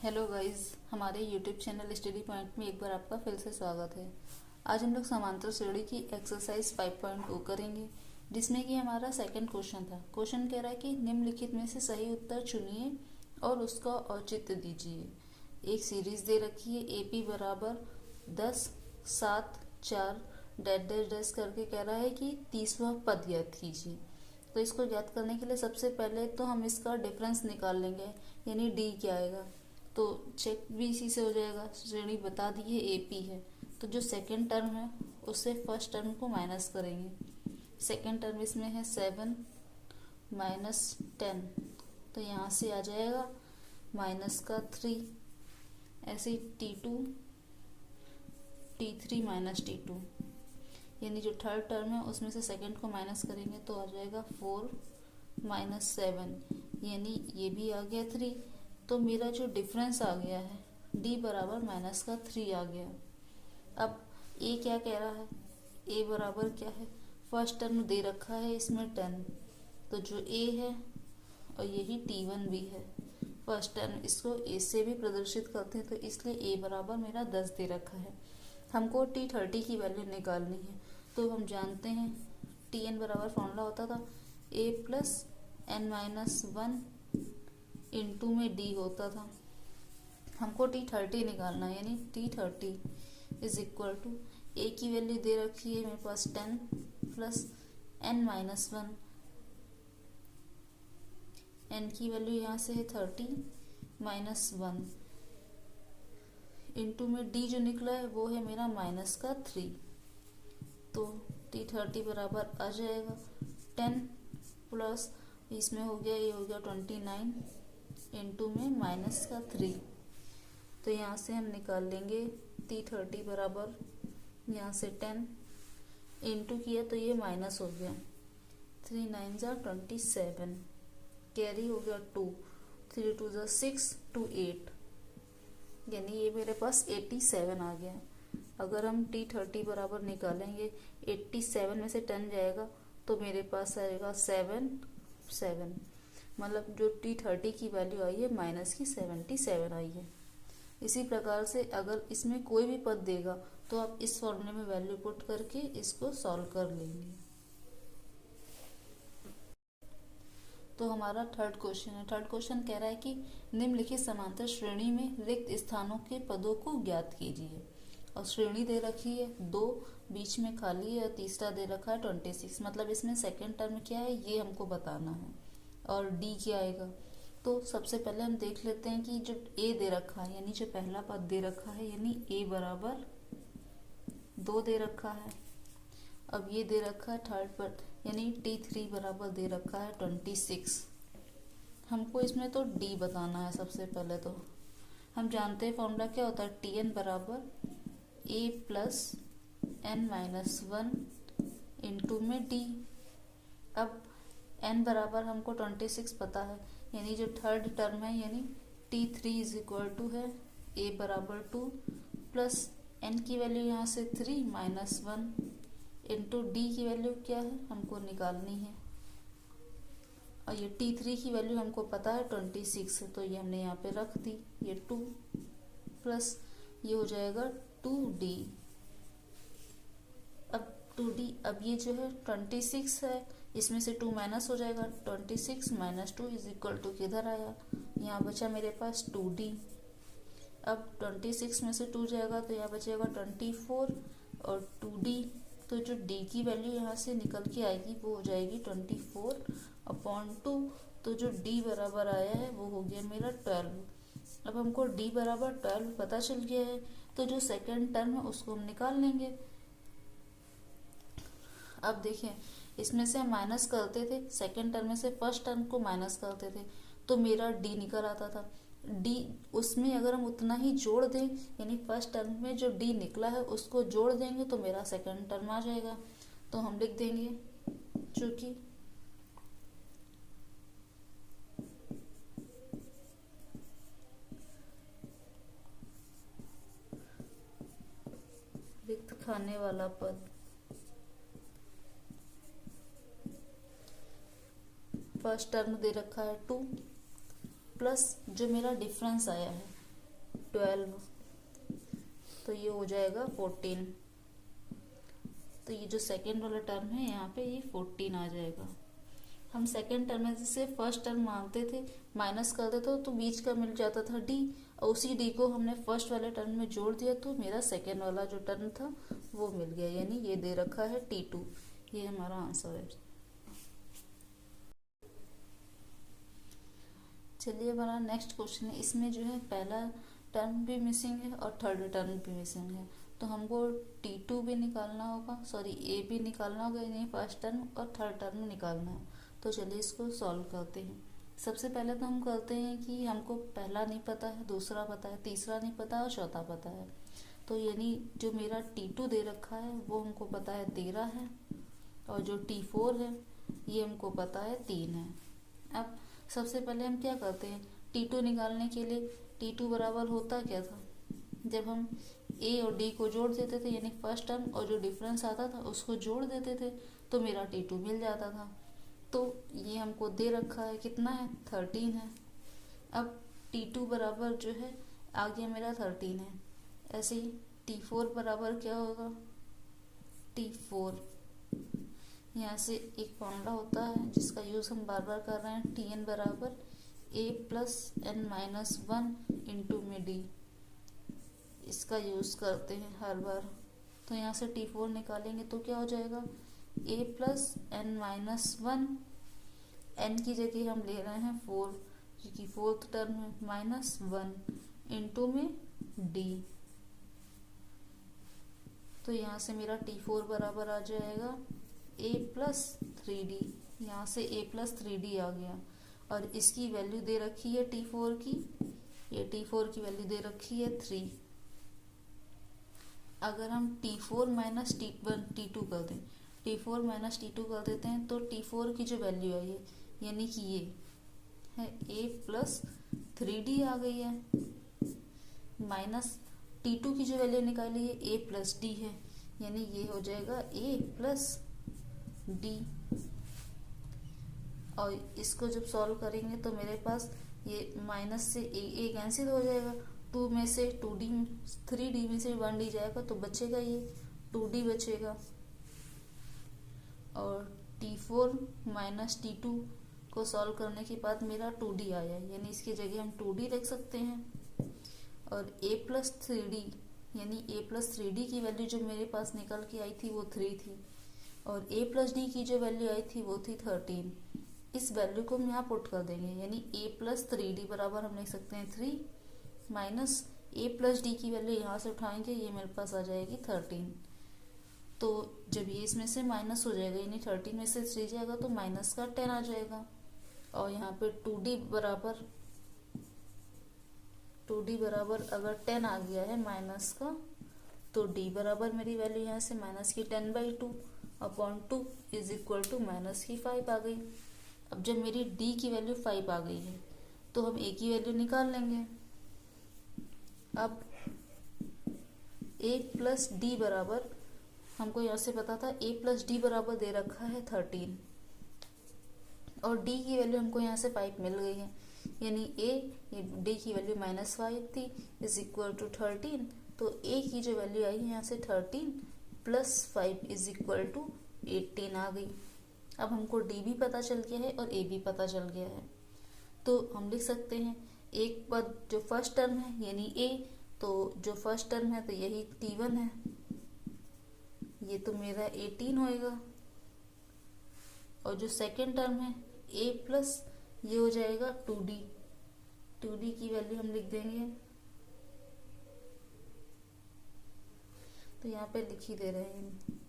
Hello guys, हमारे YouTube channel study point में एक बार आपका फिर से स्वागत है। आज हम लोग समांतर श्रेणी की एक्सरसाइज 5.2 करेंगे, जिसमें कि हमारा सेकंड क्वेश्चन था। क्वेश्चन कह रहा है कि निम्नलिखित में से सही उत्तर चुनिए और उसका औचित्य दीजिए। एक सीरीज दे रखी है AP बराबर 10, 7, 4 डैश डैश डैश करके कह रहा है कि 30वां पद ज्ञात कीजिए। तो इसको ज्ञात करने के लिए सबसे पहले तो हम इसका डिफरेंस निकाल लेंगे, यानी D क्या आएगा। तो चेक भी इसी से हो जाएगा। श्रेणी बता दी है AP है, तो जो सेकंड टर्म है उससे फर्स्ट टर्म को माइनस करेंगे। सेकंड टर्म इसमें है 7 माइनस 10, तो यहाँ से आ जाएगा माइनस का 3। ऐसे T2 T3 माइनस T2, यानी जो थर्ड टर्म है उसमें से सेकंड को माइनस करेंगे तो आ जाएगा 4 माइनस 7, यानी ये भी आ गया 3। तो मेरा जो डिफरेंस आ गया है D बराबर माइनस का 3 आ गया। अब A क्या कह रहा है, A बराबर क्या है, फर्स्ट टर्म दे रखा है इसमें 10, तो जो A है और यही T1 भी है फर्स्ट टर्म, इसको A से भी प्रदर्शित करते हैं, तो इसलिए A बराबर मेरा 10 दे रखा है। हमको T30 की वैल्यू निकालनी है, तो हम जानते हैं Tn बराबर फॉर्मूला होता था A plus n minus 1 into में D होता था। हमको T30 निकालना है, यानी T30 is equal to A की वैल्यू दे रखी है मेरे पास 10 प्लस n माइनस 1, n की वैल्यू यहाँ से है 30 माइनस 1 इंटू में D जो निकला है वो है मेरा माइनस का 3। तो T30 बराबर आ जाएगा 10 प्लस इसमें हो गया, ये हो गया 29 इंटू में माइनस का 3। तो यहाँ से हम निकाल लेंगे T30 बराबर, यहाँ से 10 इंटू किया तो ये माइनस हो गया, 3 9 जा 27, कैरी हो गया 2, 3 2 जा 6 2 8, यानी ये मेरे पास 87 आ गया। अगर हम T30 बराबर निकालेंगे, 87 में से 10 जाएगा तो मेरे पास आएगा 7 7, मतलब जो T30 की वैल्यू आई है माइनस की 77 आई है। इसी प्रकार से अगर इसमें कोई भी पद देगा तो आप इस फॉर्मूले में वैल्यू पुट करके इसको सॉल्व कर लेंगे। तो हमारा थर्ड क्वेश्चन है। थर्ड क्वेश्चन कह रहा है कि निम्नलिखित समांतर श्रेणी में रिक्त स्थानों के पदों को ज्ञात कीजिए। और श्रेणी दे रखी है 2, बीच में खाली है, और तीसरा दे रखा है 26, मतलब इसमें सेकंड टर्म क्या है ये हमको बताना है और D क्या आएगा। तो सबसे पहले हम देख लेते हैं कि जो A दे रखा है, यानी जो पहला पद दे रखा है, यानी A बराबर 2 दे रखा है। अब ये दे रखा है थर्ड पद, यानी T3 बराबर दे रखा है 26। हमको इसमें तो D बताना है। सबसे पहले तो हम जानते हैं फॉर्मूला क्या होता है, Tn बराबर A plus n minus 1 into में D। अब n बराबर हमको 26 पता है, यानी जो थर्ड टर्म है यानी T3 इज इक्वल टू है A बराबर 2 प्लस n की वैल्यू यहाँ से 3 माइनस 1 इंटू D की वैल्यू क्या है हमको निकालनी है, और ये T3 की वैल्यू हमको पता है 26 है, तो ये हमने यहाँ पे रख दी। ये 2 प्लस ये हो जाएगा 2D। अब 2D, अब ये जो है 26 है, इसमें से 2 माइनस हो जाएगा, 26 माइनस 2 इज इक्वल टू किधर आया, यहाँ बचा मेरे पास 2D। अब 26 में से 2 जाएगा तो यहाँ बचेगा 24 और 2D, तो जो D की वैल्यू यहाँ से निकल के आएगी वो हो जाएगी 24/2। तो जो D बराबर आया है वो हो गया मेरा 12। अब हमको D बराबर 12 पता चल गया है, तो जो सेकेंड टर्म है उसको हम निकाल लेंगे। अब देखें, इसमें से हम माइनस करते थे, सेकेंड टर्म में से फर्स्ट टर्म को माइनस करते थे तो मेरा D निकल आता था। D उसमें अगर हम उतना ही जोड़ दें, यानी फर्स्ट टर्म में जो D निकला है उसको जोड़ देंगे तो मेरा सेकेंड टर्म आ जाएगा। तो हम लिख देंगे चूंकि रिक्त खाने वाला पद फर्स्ट टर्म दे रखा है 2 प्लस जो मेरा डिफरेंस आया है 12, तो ये हो जाएगा 14। तो ये जो सेकेंड वाला टर्म है यहाँ पे ये 14 आ जाएगा। हम सेकेंड टर्म में से फर्स्ट टर्म मानते थे, माइनस कर देते तो बीच का मिल जाता था डी, और उसी डी को हमने फर्स्ट वाले टर्म में जोड़ दिया तो मेरा सेकेंड वाला जो टर्म था वो मिल गया, यानी ये दे रखा है T2। ये हमारा आंसर है। चलिए हमारा नेक्स्ट क्वेश्चन है। इसमें जो है पहला टर्म भी मिसिंग है और थर्ड टर्म भी मिसिंग है, तो हमको T2 भी निकालना होगा, सॉरी ए भी निकालना होगा, यानी फर्स्ट टर्म और थर्ड टर्म निकालना है। तो चलिए इसको सॉल्व करते हैं। सबसे पहले तो हम करते हैं कि हमको पहला नहीं पता है, दूसरा पता है, तीसरा नहीं पता है और चौथा पता है। तो यानी जो मेरा T2 दे रखा है वो हमको पता है 13 है, और जो T4 है ये हमको पता है 3 है। अब सबसे पहले हम क्या करते हैं, T2 निकालने के लिए T2 बराबर होता क्या था, जब हम ए और डी को जोड़ देते थे, यानी फर्स्ट टर्म और जो डिफरेंस आता था उसको जोड़ देते थे तो मेरा T2 मिल जाता था। तो ये हमको दे रखा है, कितना है, 13 है। अब T2 बराबर जो है आ गया मेरा 13 है। ऐसे ही T4 बराबर क्या होगा, T4 यहाँ से एक फॉर्मूला होता है जिसका यूज हम बार बार कर रहे हैं, Tn बराबर a+n-1 इंटू में डी, इसका यूज करते हैं हर बार। तो यहाँ से T4 निकालेंगे तो क्या हो जाएगा, a+n-1, n की जगह हम ले रहे हैं 4 क्योंकि फोर्थ टर्म है, -1 इंटू में d। तो यहाँ से मेरा T4 बराबर आ जाएगा a+3d, यहाँ से a+3d आ गया, और इसकी वैल्यू दे रखी है T4 की, ये T4 की वैल्यू दे रखी है 3। अगर हम T4 माइनस T2 कर दें, T4 माइनस T2 कर देते हैं तो T4 की जो वैल्यू आई है, यानी कि ये है a+3d आ गई है, माइनस T2 की जो वैल्यू निकाली है a+d है, यानी ये हो जाएगा a+d। और इसको जब सॉल्व करेंगे तो मेरे पास ये माइनस से a कैंसिल हो जाएगा, 2 में से 2d, 3d में से 1d जाएगा तो बचेगा ये 2d बचेगा। और T4 माइनस T2 को सॉल्व करने के बाद मेरा 2d आया, यानी इसकी जगह हम 2d रख सकते हैं। और a+3d, यानी a+3d की वैल्यू जो मेरे पास निकल के आई थी वो 3 थी, और a+d की जो वैल्यू आई थी वो थी 13। इस वैल्यू को हम यहाँ पुट कर देंगे, यानी a+3d बराबर हम लिख सकते हैं 3 माइनस a+d की वैल्यू यहाँ से उठाएंगे, ये मेरे पास आ जाएगी 13। तो जब ये इसमें से माइनस हो जाएगा, यानी 13 में से 3 जाएगा तो माइनस का 10 आ जाएगा। और यहाँ पे 2d बराबर अगर 10 आ गया है माइनस का, तो d बराबर मेरी वैल्यू यहाँ से माइनस की 10/2 upon 2 is equal to minus की 5 आ गई। अब जब मेरी d की वैल्यू 5 आ गई है तो हम a की वैल्यू निकाल लेंगे। अब a+d बराबर, हमको यहाँ से पता था a+d बराबर दे रखा है 13, और d की वैल्यू हमको यहाँ से 5 मिल गई है, यानी d की वैल्यू -5 थी इज इक्वल टू 13, तो a की जो वैल्यू आई है यहाँ से 13 + 5 इज इक्वल टू 18 आ गई। अब हमको d भी पता चल गया है और a भी पता चल गया है, तो हम लिख सकते हैं एक पद जो फर्स्ट टर्म है यानी a, तो जो फर्स्ट टर्म है तो यही T1 है, ये तो मेरा 18 होएगा, और जो सेकेंड टर्म है a प्लस ये हो जाएगा 2d, 2d की वैल्यू हम लिख देंगे, तो यहाँ पे लिख ही दे रहे हैं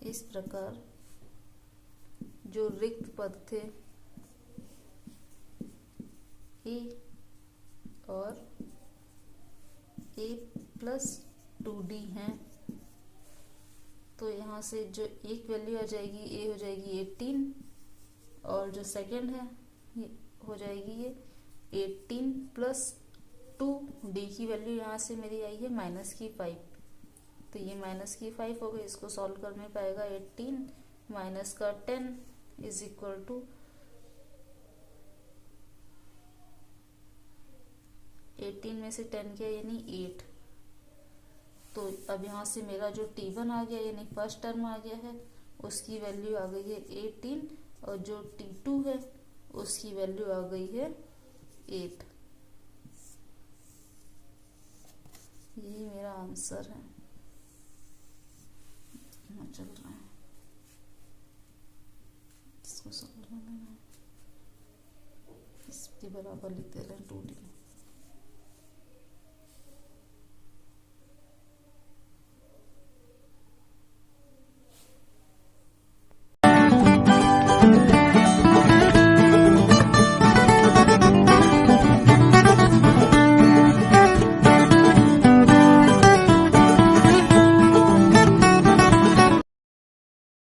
इस प्रकार। जो रिक्त पद थे a और a+2d हैं, तो यहाँ से जो एक वैल्यू आ जाएगी a हो जाएगी 18, और जो सेकंड है ये हो जाएगी ये 18 + 2d की वैल्यू यहाँ से मेरी आई है -5, तो ये -5 हो गई। इसको सॉल्व करने पाएगा 18 माइनस का 10 इज इक्वल टू 18 में से 10 गया यानी 8। तो अब यहाँ से मेरा जो T1 आ गया यानी फर्स्ट टर्म आ गया है, उसकी वैल्यू आ गई है 18, और जो T2 है उसकी वैल्यू आ गई है 8। यही मेरा आंसर है। चल रहा है, इसको सॉल्व करना है, इसके बराबर लिख दे रहे हैं 2D।